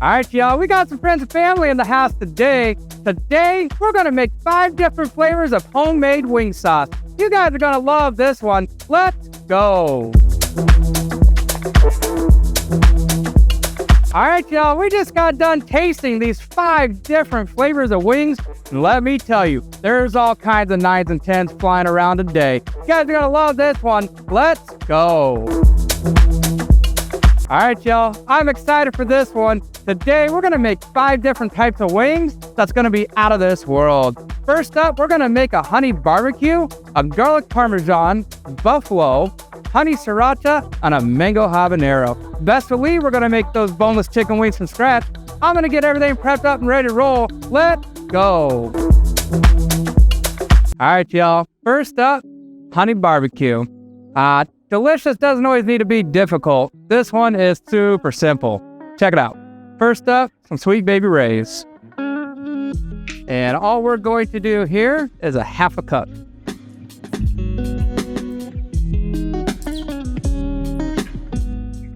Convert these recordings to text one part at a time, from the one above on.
All right, y'all, we got some friends and family in the house today. Today, we're gonna make 5 different flavors of homemade wing sauce. You guys are gonna love this one. Let's go. All right, y'all, we just got done tasting these 5 different flavors of wings. And let me tell you, there's all kinds of 9s and 10s flying around today. You guys are gonna love this one. Let's go. All right, y'all, I'm excited for this one. Today, we're gonna make 5 different types of wings that's gonna be out of this world. First up, we're gonna make a honey barbecue, a garlic Parmesan, buffalo, honey sriracha, and a mango habanero. Best believe we're gonna make those boneless chicken wings from scratch. I'm gonna get everything prepped up and ready to roll. Let's go. All right, y'all, first up, honey barbecue. Delicious doesn't always need to be difficult. This one is super simple. Check it out. First up, some Sweet Baby Ray's. And all we're going to do here is a half a cup.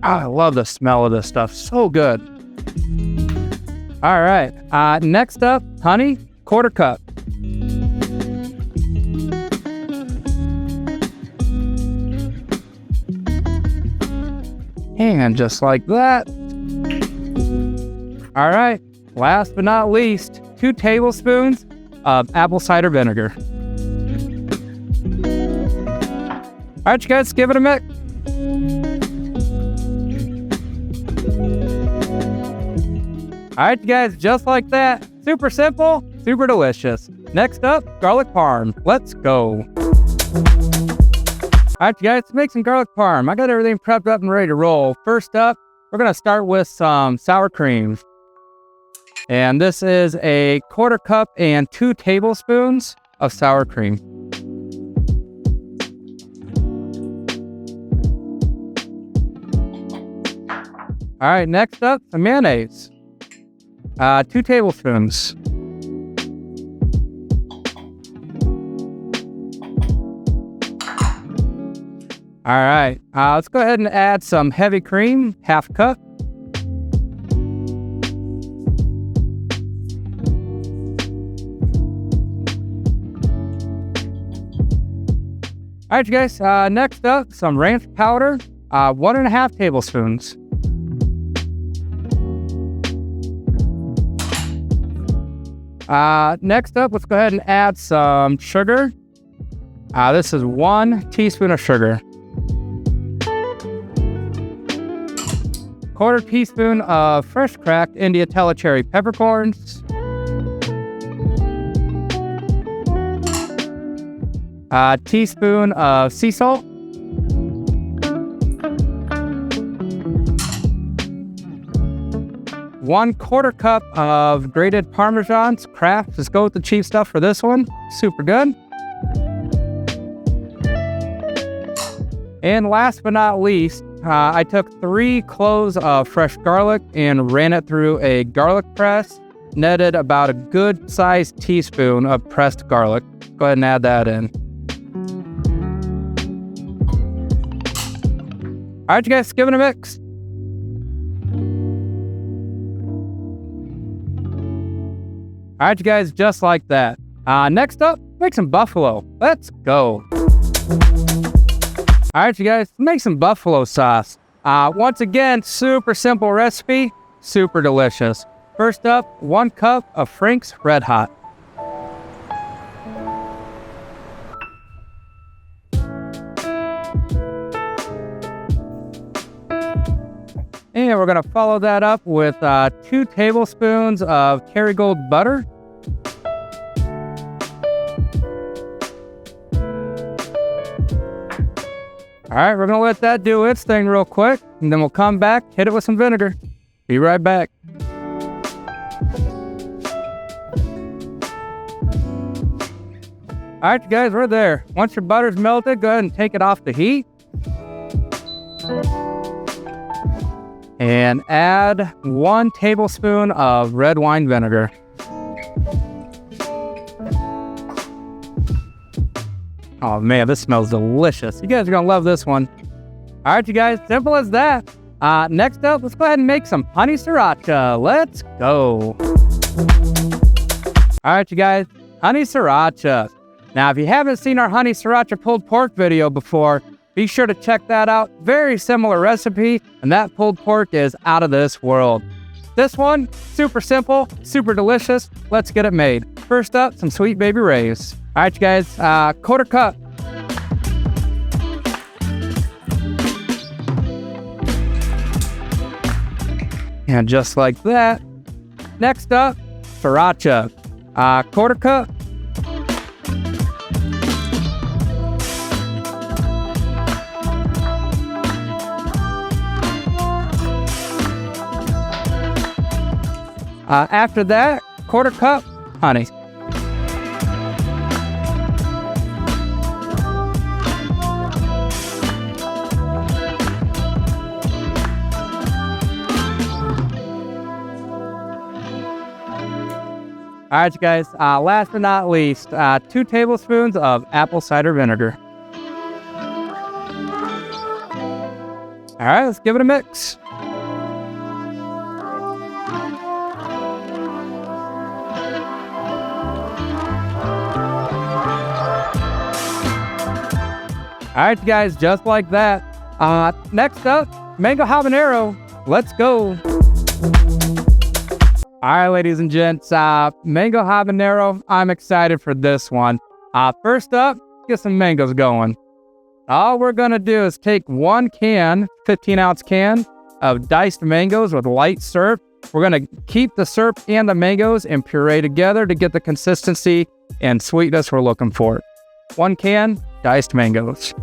I love the smell of this stuff. So good. All right. Next up, honey, 1/4 cup. And just like that. All right, last but not least, 2 tablespoons of apple cider vinegar. All right, you guys, give it a mix. All right, you guys, just like that. Super simple, super delicious. Next up, garlic parm. Let's go. All right, you guys, let's make some garlic parm. I got everything prepped up and ready to roll. First up, we're gonna start with some sour cream. And this is a 1/4 cup and 2 tablespoons of sour cream. All right, next up, some mayonnaise. 2 tablespoons. All right, let's go ahead and add some heavy cream, 1/2 cup. All right, you guys, next up, some ranch powder, 1½ tablespoons. Next up, let's go ahead and add some sugar. This is 1 teaspoon of sugar. 1/4 teaspoon of fresh cracked India Tellicherry peppercorns. A teaspoon of sea salt. One 1/4 cup of grated Parmesans, Kraft. Just go with the cheap stuff for this one. Super good. And last but not least, I took 3 cloves of fresh garlic and ran it through a garlic press. Netted about a good sized teaspoon of pressed garlic. Go ahead and add that in. All right, you guys, give it a mix. All right, you guys, just like that. Next up, make some buffalo. Let's go. All right, you guys, make some buffalo sauce. Once again, super simple recipe, super delicious. First up, 1 cup of Frank's Red Hot. And we're gonna follow that up with 2 tablespoons of Kerrygold butter. All right, we're gonna let that do its thing real quick, and then we'll come back, hit it with some vinegar. Be right back. All right, you guys, we're there. Once your butter's melted, go ahead and take it off the heat. And add 1 tablespoon of red wine vinegar. Oh man, this smells delicious. You guys are gonna love this one. All right, you guys, simple as that. Next up, let's go ahead and make some honey sriracha. Let's go. All right, you guys, honey sriracha. Now, if you haven't seen our honey sriracha pulled pork video before, be sure to check that out. Very similar recipe, and that pulled pork is out of this world. This one, super simple, super delicious. Let's get it made. First up, some Sweet Baby Ray's. All right, you guys, quarter cup. And just like that. Next up, sriracha. Quarter cup. After that, quarter cup honey. All right, you guys, last but not least, 2 tablespoons of apple cider vinegar. All right, let's give it a mix. All right, you guys, just like that. Next up, mango habanero. Let's go. All right, ladies and gents, mango habanero. I'm excited for this one. First up, get some mangoes going. All we're gonna do is take 1 can, 15-ounce can of diced mangoes with light syrup. We're gonna keep the syrup and the mangoes and puree together to get the consistency and sweetness we're looking for. 1 can, diced mangoes.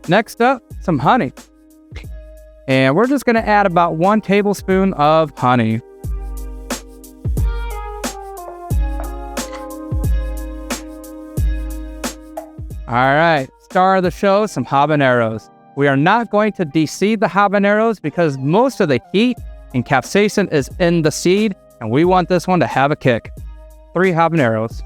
Next up, some honey. And we're just gonna add about 1 tablespoon of honey. All right, star of the show, some habaneros. We are not going to de-seed the habaneros because most of the heat and capsaicin is in the seed, and we want this one to have a kick. 3 habaneros.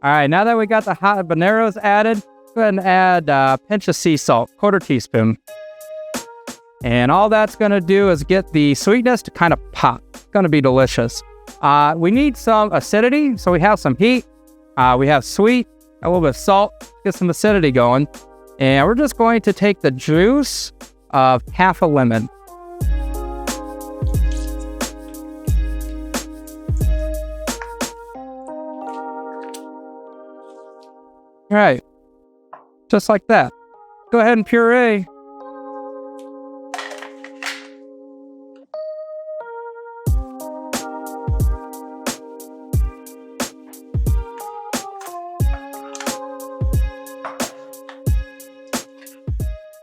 All right, now that we got the habaneros added, go ahead and add a pinch of sea salt, 1/4 teaspoon. And all that's gonna do is get the sweetness to kind of pop. It's gonna be delicious. We need some acidity, so we have some heat. We have sweet, a little bit of salt, get some acidity going. And we're just going to take the juice of half a lemon. All right, just like that. Go ahead and puree.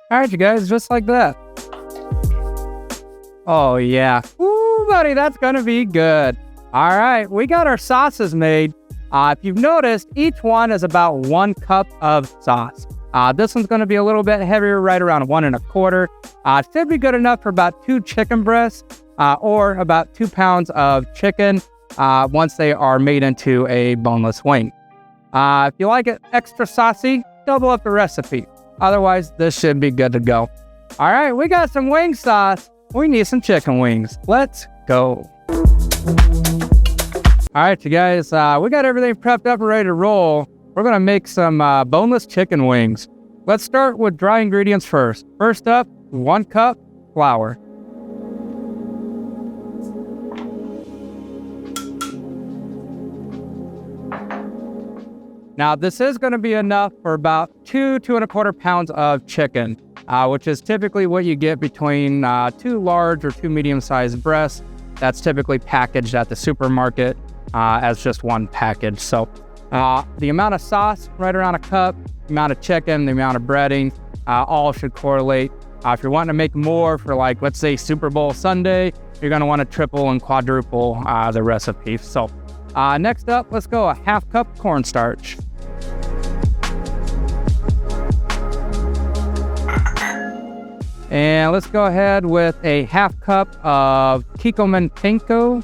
All right, you guys, just like that. Oh, yeah. Ooh, buddy, that's gonna be good. All right, we got our sauces made. If you've noticed, each one is about 1 cup of sauce. This one's going to be a little bit heavier, right around 1 1/4. It should be good enough for about 2 chicken breasts or about 2 pounds of chicken once they are made into a boneless wing. If you like it extra saucy, double up the recipe. Otherwise, this should be good to go. All right, we got some wing sauce. We need some chicken wings. Let's go. All right, you guys, we got everything prepped up and ready to roll. We're gonna make some boneless chicken wings. Let's start with dry ingredients first. First up, 1 cup flour. Now, this is gonna be enough for about 2 1/4 pounds of chicken, which is typically what you get between 2 large or 2 medium-sized breasts. That's typically packaged at the supermarket as just 1 package. So the amount of sauce, right around a cup, the amount of chicken, the amount of breading, all should correlate. If you're wanting to make more for, like, let's say Super Bowl Sunday, you're gonna wanna triple and quadruple the recipe. So next up, let's go 1/2 cup cornstarch. And let's go ahead with a half cup of Kikkoman Panko.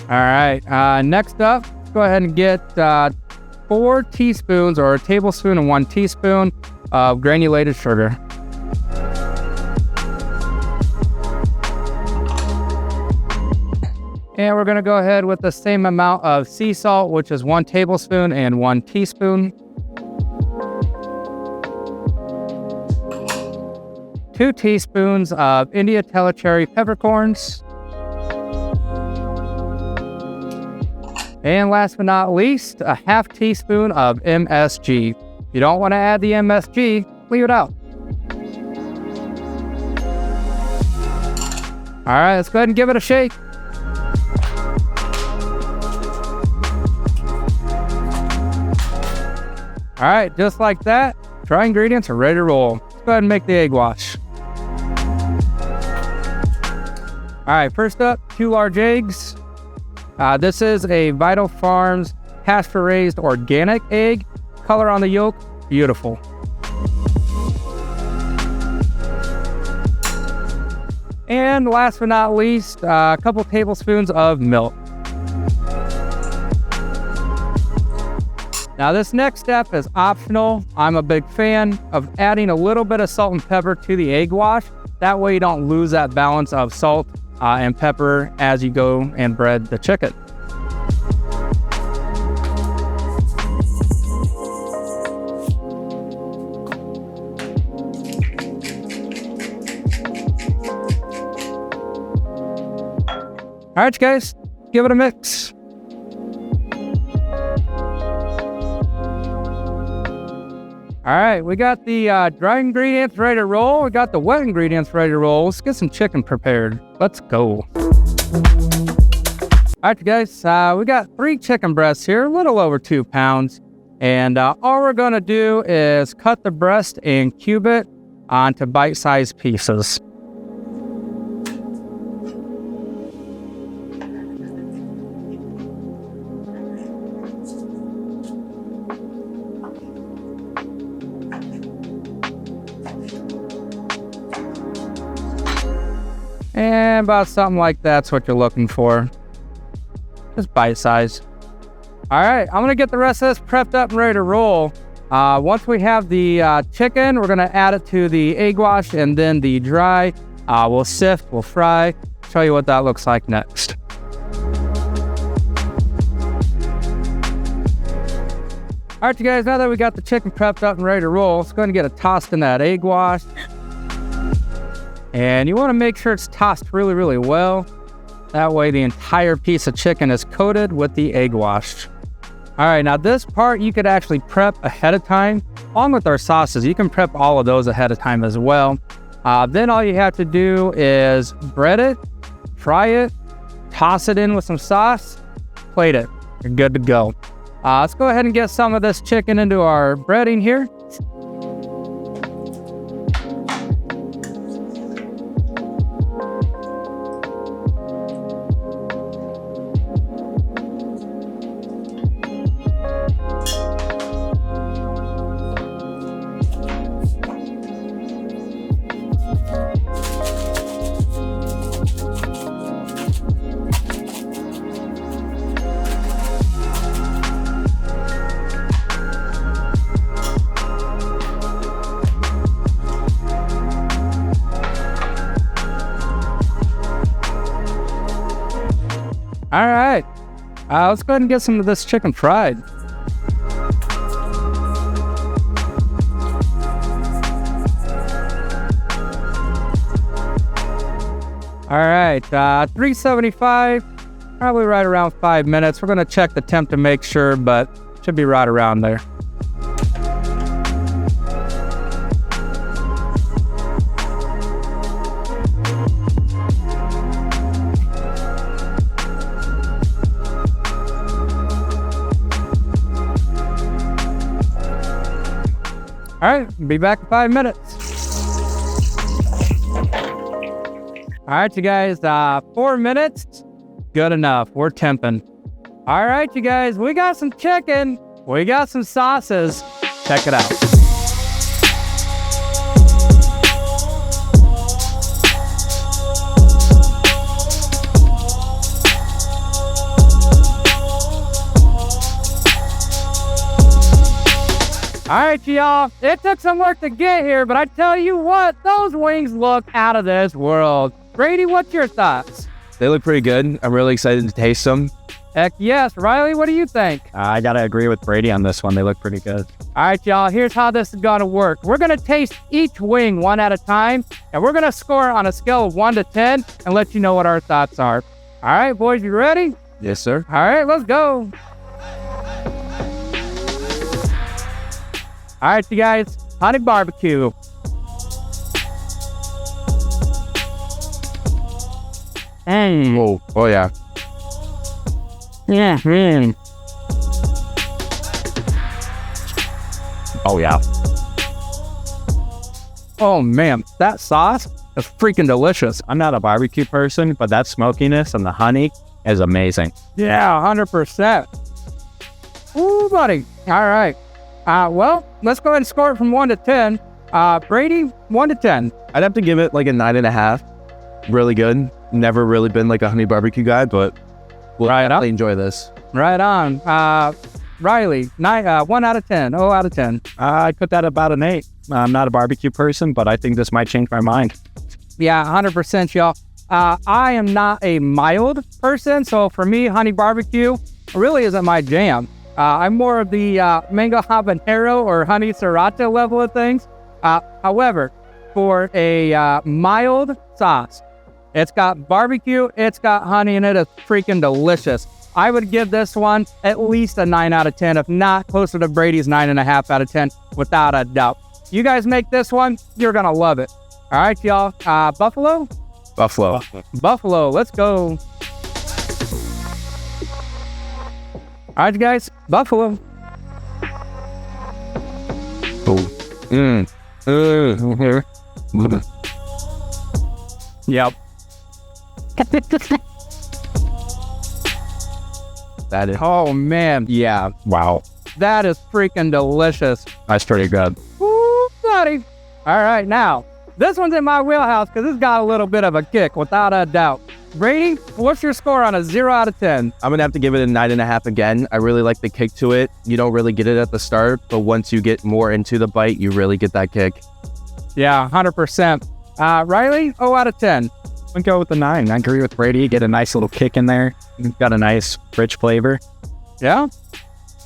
All right, next up, let's go ahead and get 4 teaspoons or a tablespoon and 1 teaspoon of granulated sugar. And we're going to go ahead with the same amount of sea salt, which is 1 tablespoon and 1 teaspoon. 2 teaspoons of India Tellicherry peppercorns. And last but not least, a half teaspoon of MSG. If you don't want to add the MSG, leave it out. All right, let's go ahead and give it a shake. All right, just like that, dry ingredients are ready to roll. Let's go ahead and make the egg wash. All right, first up, 2 large eggs. This is a Vital Farms pasture-raised organic egg. Color on the yolk, beautiful. And last but not least, a couple tablespoons of milk. Now this next step is optional. I'm a big fan of adding a little bit of salt and pepper to the egg wash. That way you don't lose that balance of salt and pepper as you go and bread the chicken. All right, guys, give it a mix. All right, we got the dry ingredients ready to roll. We got the wet ingredients ready to roll. Let's get some chicken prepared. Let's go. All right, guys, we got 3 chicken breasts here, a little over 2 pounds. And all we're gonna do is cut the breast and cube it onto bite-sized pieces. And about something like that's what you're looking for. Just bite size. All right, I'm gonna get the rest of this prepped up and ready to roll. Once we have the chicken, we're gonna add it to the egg wash and then the dry. We'll sift, we'll fry, show you what that looks like next. All right, you guys, now that we got the chicken prepped up and ready to roll, let's go ahead and get it tossed in that egg wash. And you want to make sure it's tossed really, really well. That way the entire piece of chicken is coated with the egg wash. All right, now this part you could actually prep ahead of time. Along with our sauces, you can prep all of those ahead of time as well. Then all you have to do is bread it, fry it, toss it in with some sauce, plate it. You're good to go. Let's go ahead and get some of this chicken into our breading here. All right, let's go ahead and get some of this chicken fried. All right, 375, probably right around 5 minutes. We're gonna check the temp to make sure, but should be right around there. All right, be back in 5 minutes. All right, you guys, 4 minutes, good enough. We're temping. All right, you guys, we got some chicken. We got some sauces. Check it out. All right, y'all, it took some work to get here, but I tell you what, those wings look out of this world. Brady, what's your thoughts? They look pretty good. I'm really excited to taste them. Heck yes. Riley, what do you think? I gotta agree with Brady on this one. They look pretty good. All right, y'all, here's how this is gonna work. We're gonna taste each wing one at a time, and we're gonna score on a scale of 1 to 10 and let you know what our thoughts are. All right, boys, you ready? Yes, sir. All right, let's go. All right, you guys, honey barbecue. Oh yeah. Oh yeah. Oh man, that sauce is freaking delicious. I'm not a barbecue person, but that smokiness and the honey is amazing. Yeah, 100%. Ooh, buddy. All right. Well, let's go ahead and score it from 1 to 10. Brady, 1 to 10. I'd have to give it like a 9.5. Really good. Never really been like a honey barbecue guy, but we'll definitely enjoy this. Right on. Riley, 1 out of 10. 0 out of 10. I'd put that about an 8. I'm not a barbecue person, but I think this might change my mind. Yeah, 100%, y'all. I am not a mild person, so for me, honey barbecue really isn't my jam. I'm more of the mango habanero or honey sriracha level of things. However, for a mild sauce, it's got barbecue, it's got honey, and it is freaking delicious. I would give this one at least a 9 out of 10, if not closer to Brady's 9.5 out of 10, without a doubt. You guys make this one, you're going to love it. All right, y'all. Buffalo? Buffalo. Buffalo, let's go. All right, you guys, buffalo. Yep. That is. Oh, man. Yeah. Wow. That is freaking delicious. That's pretty good. Woo, buddy. All right, now, this one's in my wheelhouse because it's got a little bit of a kick, without a doubt. Brady, what's your score on a 0 out of 10? I'm going to have to give it a 9.5 again. I really like the kick to it. You don't really get it at the start, but once you get more into the bite, you really get that kick. Yeah, 100%. Riley, 0 out of 10. I'd go with the 9. I agree with Brady. Get a nice little kick in there. Got a nice, rich flavor. Yeah.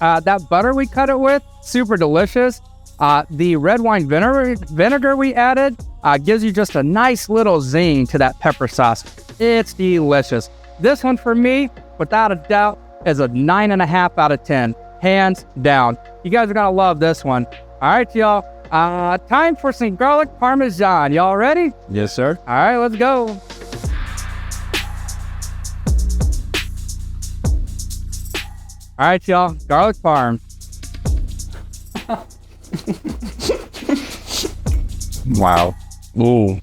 That butter we cut it with, super delicious. The red wine vinegar we added gives you just a nice little zing to that pepper sauce. It's delicious. This one for me, without a doubt, is a 9.5 out of 10. Hands down. You guys are going to love this one. All right, y'all. Time for some garlic Parmesan. Y'all ready? Yes, sir. All right, let's go. All right, y'all. Garlic parm. Wow. Ooh.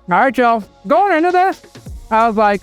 All right, y'all. Going into this, I was like,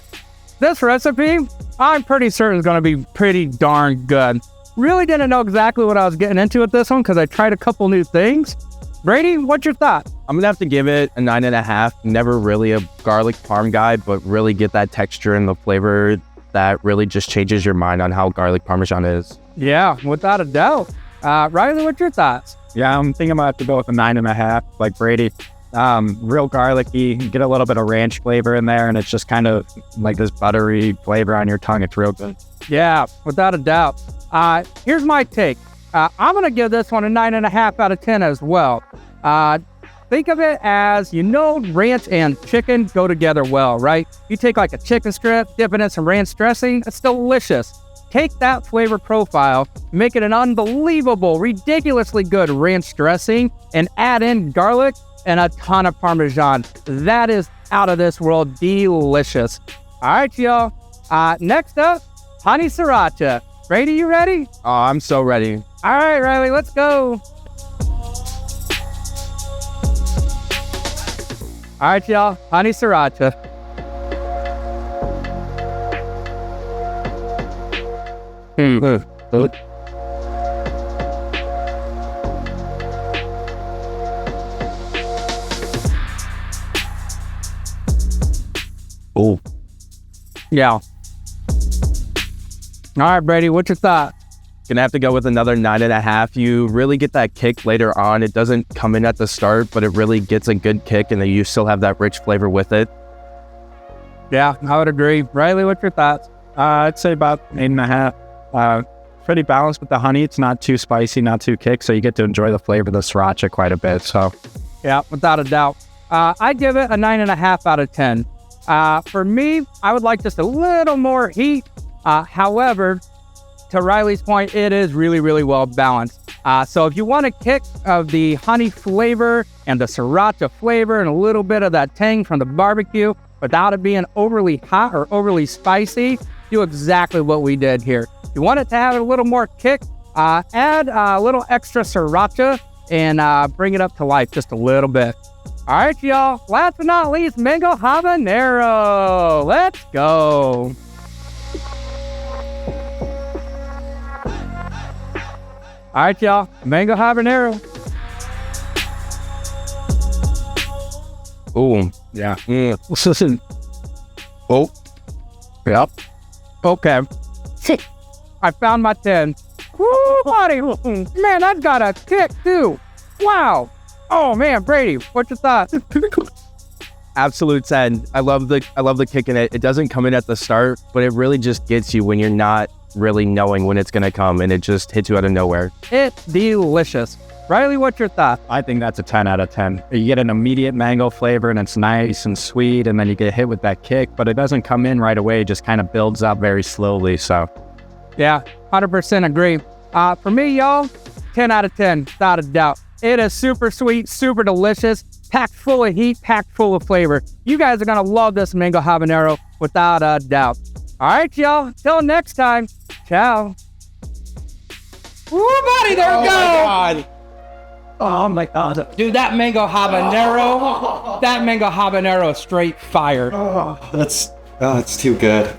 this recipe, I'm pretty certain is going to be pretty darn good. Really didn't know exactly what I was getting into with this one because I tried a couple new things. Brady, what's your thought? I'm going to have to give it a 9.5. Never really a garlic parm guy, but really get that texture and the flavor that really just changes your mind on how garlic Parmesan is. Yeah, without a doubt. Riley, what's your thoughts? Yeah, I'm thinking I'm going to have to go with a 9.5, like Brady. Real garlicky, get a little bit of ranch flavor in there, and it's just kind of like this buttery flavor on your tongue. It's real good. Yeah, without a doubt. Here's my take. I'm going to give this one a 9.5 out of 10 as well. Think of it as, ranch and chicken go together well, right? You take like a chicken strip, dip it in some ranch dressing, it's delicious. Take that flavor profile, make it an unbelievable, ridiculously good ranch dressing, and add in garlic and a ton of Parmesan. That is out of this world delicious. All right, y'all. Next up, honey sriracha. Brady, you ready? Oh, I'm so ready. All right, Riley, let's go. All right, y'all, honey sriracha. Oh, Yeah. All right, Brady, what's your thought? gonna have to go with another 9.5. You really get that kick later on. It doesn't come in at the start, but it really gets a good kick, and then you still have that rich flavor with it. Yeah, I would agree. Riley, what's your thoughts? I'd say about 8.5. Pretty balanced with the honey. It's not too spicy, not too kick, so you get to enjoy the flavor of the sriracha quite a bit. So, Yeah, without a doubt. I give it a 9.5 out of 10. For me, I would like just a little more heat. However, to Riley's point, it is really, really well balanced. So if you want a kick of the honey flavor and the sriracha flavor and a little bit of that tang from the barbecue without it being overly hot or overly spicy, do exactly what we did here. If you want it to have a little more kick, add a little extra sriracha and bring it up to life just a little bit. All right, y'all. Last but not least, mango habanero. Let's go. All right, y'all. Mango habanero. Ooh, yeah. listen. Oh, Yep. Okay. I found my 10. Woo, buddy. Man, that got a kick, too. Wow. Oh, man, Brady, what's your thoughts? absolute 10. I love the kick in it. It doesn't come in at the start, but it really just gets you when you're not really knowing when it's gonna come, and it just hits you out of nowhere. It's delicious. Riley, what's your thought? I think that's a 10 out of 10. You get an immediate mango flavor, and it's nice and sweet, and then you get hit with that kick, but it doesn't come in right away. It just kind of builds up very slowly, so. Yeah, 100% agree. For me, y'all, 10 out of 10, without a doubt. It is super sweet, super delicious, packed full of heat, packed full of flavor. You guys are gonna love this mango habanero without a doubt. All right, y'all, till next time, ciao. Woo, buddy, there we go. Oh my God. Dude, that mango habanero is straight fire. Oh, it's too good.